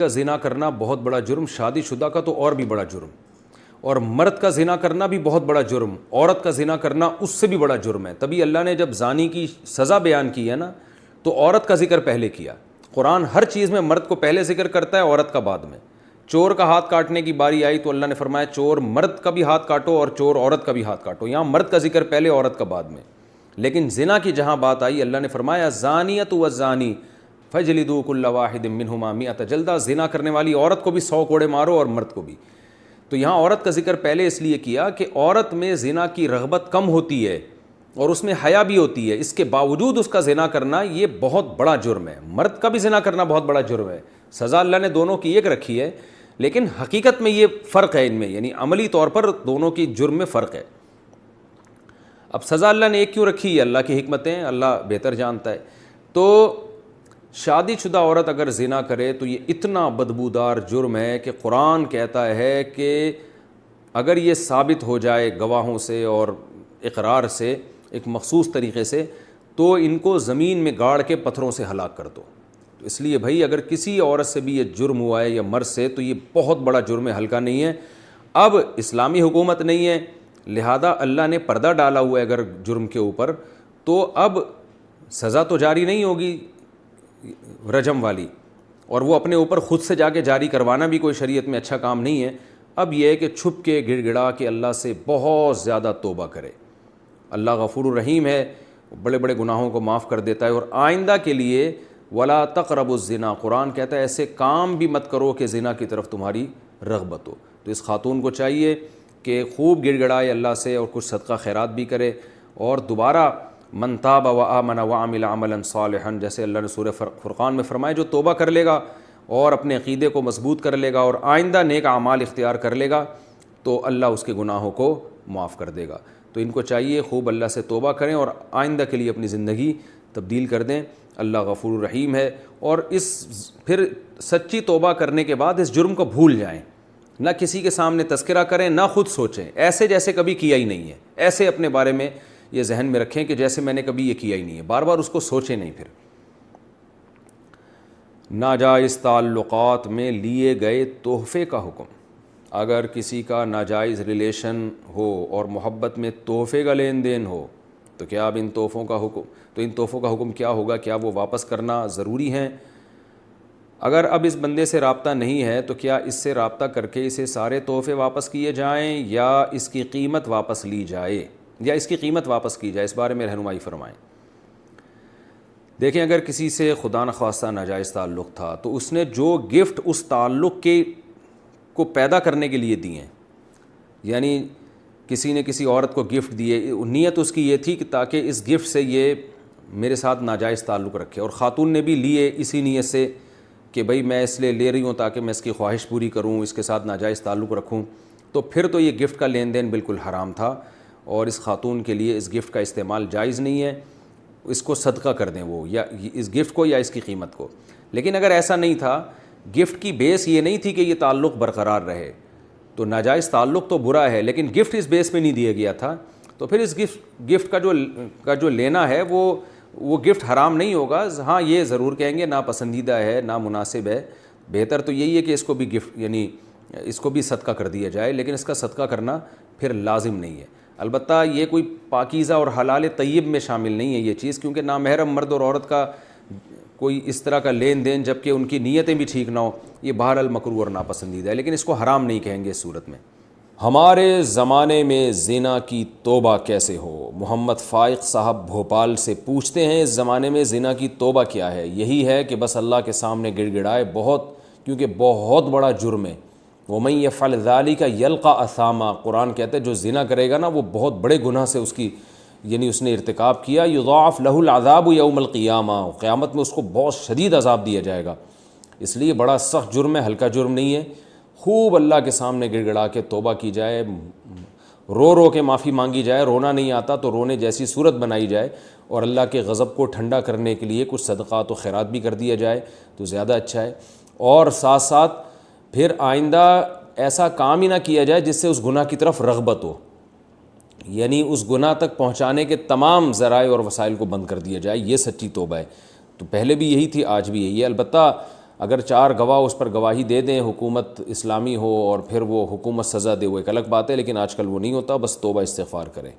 کا زنا کرنا بہت بڑا جرم، شادی شدہ کا تو اور بھی بڑا جرم، اور مرد کا زنا کرنا بھی بہت بڑا جرم، عورت کا زنا کرنا اس سے بھی بڑا جرم ہے۔ تبھی اللہ نے جب زانی کی سزا بیان کی ہے نا تو عورت کا ذکر پہلے کیا۔ قرآن ہر چیز میں مرد کو پہلے ذکر کرتا ہے، عورت کا بعد میں۔ چور کا ہاتھ کاٹنے کی باری آئی تو اللہ نے فرمایا چور مرد کا بھی ہاتھ کاٹو اور چور عورت کا بھی ہاتھ کاٹو، یہاں مرد کا ذکر پہلے، عورت کا بعد میں۔ لیکن زنا کی جہاں بات آئی اللہ نے فرمایا زانیۃ والزانی فجلدوا کل واحد منہما مئۃ جلدہ، زنا کرنے والی عورت کو بھی 100 کوڑے مارو اور مرد کو بھی۔ تو یہاں عورت کا ذکر پہلے اس لیے کیا کہ عورت میں زنا کی رغبت کم ہوتی ہے اور اس میں حیا بھی ہوتی ہے، اس کے باوجود اس کا زنا کرنا یہ بہت بڑا جرم ہے۔ مرد کا بھی زنا کرنا بہت بڑا جرم ہے، سزا اللہ نے دونوں کی ایک رکھی ہے، لیکن حقیقت میں یہ فرق ہے ان میں، یعنی عملی طور پر دونوں کی جرم میں فرق ہے۔ اب سزا اللہ نے ایک کیوں رکھی ہے؟ اللہ کی حکمتیں اللہ بہتر جانتا ہے۔ تو شادی شدہ عورت اگر زنا کرے تو یہ اتنا بدبودار جرم ہے کہ قرآن کہتا ہے کہ اگر یہ ثابت ہو جائے گواہوں سے اور اقرار سے ایک مخصوص طریقے سے تو ان کو زمین میں گاڑ کے پتھروں سے ہلاک کر دو۔ تو اس لیے بھائی اگر کسی عورت سے بھی یہ جرم ہوا ہے یا مرد سے تو یہ بہت بڑا جرم ہے، ہلکا نہیں ہے۔ اب اسلامی حکومت نہیں ہے، لہذا اللہ نے پردہ ڈالا ہوا ہے اگر جرم کے اوپر، تو اب سزا تو جاری نہیں ہوگی رجم والی، اور وہ اپنے اوپر خود سے جا کے جاری کروانا بھی کوئی شریعت میں اچھا کام نہیں ہے۔ اب یہ ہے کہ چھپ کے گڑ گڑا کے اللہ سے بہت زیادہ توبہ کرے۔ اللہ غفور الرحیم ہے، بڑے بڑے گناہوں کو معاف کر دیتا ہے، اور آئندہ کے لیے ولا تقربوا الزنا، قرآن کہتا ہے ایسے کام بھی مت کرو کہ زنا کی طرف تمہاری رغبت ہو۔ تو اس خاتون کو چاہیے کہ خوب گڑ گڑائے اللہ سے اور کچھ صدقہ خیرات بھی کرے، اور دوبارہ من تاب وآمن وعمل عملا صالحا، جیسے اللہ نے سورہ فرقان میں فرمایا جو توبہ کر لے گا اور اپنے عقیدے کو مضبوط کر لے گا اور آئندہ نیک اعمال اختیار کر لے گا تو اللہ اس کے گناہوں کو معاف کر دے گا۔ تو ان کو چاہیے خوب اللہ سے توبہ کریں اور آئندہ کے لیے اپنی زندگی تبدیل کر دیں۔ اللہ غفور الرحیم ہے، اور اس پھر سچی توبہ کرنے کے بعد اس جرم کو بھول جائیں، نہ کسی کے سامنے تذکرہ کریں، نہ خود سوچیں ایسے جیسے کبھی کیا ہی نہیں ہے، ایسے اپنے بارے میں یہ ذہن میں رکھیں کہ جیسے میں نے کبھی یہ کیا ہی نہیں ہے، بار بار اس کو سوچیں نہیں۔ پھر ناجائز تعلقات میں لیے گئے تحفے کا حکم، اگر کسی کا ناجائز ریلیشن ہو اور محبت میں تحفے کا لین دین ہو تو کیا اب ان تحفوں کا حکم کیا ہوگا؟ کیا وہ واپس کرنا ضروری ہیں؟ اگر اب اس بندے سے رابطہ نہیں ہے تو کیا اس سے رابطہ کر کے اسے سارے تحفے واپس کیے جائیں یا اس کی قیمت واپس لی جائے، یا اس کی قیمت واپس کی جائے؟ اس بارے میں رہنمائی فرمائیں۔ دیکھیں اگر کسی سے خدا نخواستہ ناجائز تعلق تھا تو اس نے جو گفٹ اس تعلق کو پیدا کرنے کے لیے دیے ہیں، یعنی کسی نے کسی عورت کو گفٹ دیے، نیت اس کی یہ تھی کہ تاکہ اس گفٹ سے یہ میرے ساتھ ناجائز تعلق رکھے، اور خاتون نے بھی لیے اسی نیت سے کہ بھئی میں اس لیے لے رہی ہوں تاکہ میں اس کی خواہش پوری کروں، اس کے ساتھ ناجائز تعلق رکھوں، تو پھر تو یہ گفٹ کا لین دین بالکل حرام تھا، اور اس خاتون کے لیے اس گفٹ کا استعمال جائز نہیں ہے، اس کو صدقہ کر دیں وہ، یا اس گفٹ کو یا اس کی قیمت کو۔ لیکن اگر ایسا نہیں تھا، گفٹ کی بیس یہ نہیں تھی کہ یہ تعلق برقرار رہے، تو ناجائز تعلق تو برا ہے لیکن گفٹ اس بیس پہ نہیں دیا گیا تھا، تو پھر اس گفٹ کا جو لینا ہے وہ گفٹ حرام نہیں ہوگا۔ ہاں یہ ضرور کہیں گے ناپسندیدہ ہے، نامناسب ہے، بہتر تو یہی ہے کہ اس کو بھی گفٹ یعنی اس کو بھی صدقہ کر دیا جائے، لیکن اس کا صدقہ کرنا پھر لازم نہیں ہے۔ البتہ یہ کوئی پاکیزہ اور حلال طیب میں شامل نہیں ہے یہ چیز، کیونکہ نامحرم مرد اور عورت کا کوئی اس طرح کا لین دین جبکہ ان کی نیتیں بھی ٹھیک نہ ہو، یہ بہرحال مکروہ اور ناپسندیدہ ہے، لیکن اس کو حرام نہیں کہیں گے اس صورت میں۔ ہمارے زمانے میں زنا کی توبہ کیسے ہو؟ محمد فائق صاحب بھوپال سے پوچھتے ہیں، اس زمانے میں زنا کی توبہ کیا ہے؟ یہی ہے کہ بس اللہ کے سامنے گڑ گڑائے، کیونکہ بہت بڑا جرم ہے۔ وَمَن يَفْعَلْ ذَلِكَ يَلْقَ أَثَامًا، قرآن کہتا ہے جو زنا کرے گا نا وہ بہت بڑے گناہ سے اس نے ارتکاب کیا، يُضَاعَفْ لَهُ الْعَذَابُ يَوْمَ الْقِيَامَةِ، قیامت میں اس کو بہت شدید عذاب دیا جائے گا، اس لیے بڑا سخت جرم ہے، ہلکا جرم نہیں ہے۔ خوب اللہ کے سامنے گڑ گڑا کے توبہ کی جائے، رو رو کے معافی مانگی جائے، رونا نہیں آتا تو رونے جیسی صورت بنائی جائے، اور اللہ کے غضب کو ٹھنڈا کرنے کے لیے کچھ صدقات و خیرات بھی کر دیا جائے تو زیادہ اچھا ہے، اور ساتھ ساتھ پھر آئندہ ایسا کام ہی نہ کیا جائے جس سے اس گناہ کی طرف رغبت ہو، یعنی اس گناہ تک پہنچانے کے تمام ذرائع اور وسائل کو بند کر دیا جائے، یہ سچی توبہ ہے۔ تو پہلے بھی یہی تھی، آج بھی یہی ہے۔ البتہ اگر 4 گواہ اس پر گواہی دے دیں، حکومت اسلامی ہو اور پھر وہ حکومت سزا دے، وہ ایک الگ بات ہے، لیکن آج کل وہ نہیں ہوتا، بس توبہ استغفار کریں.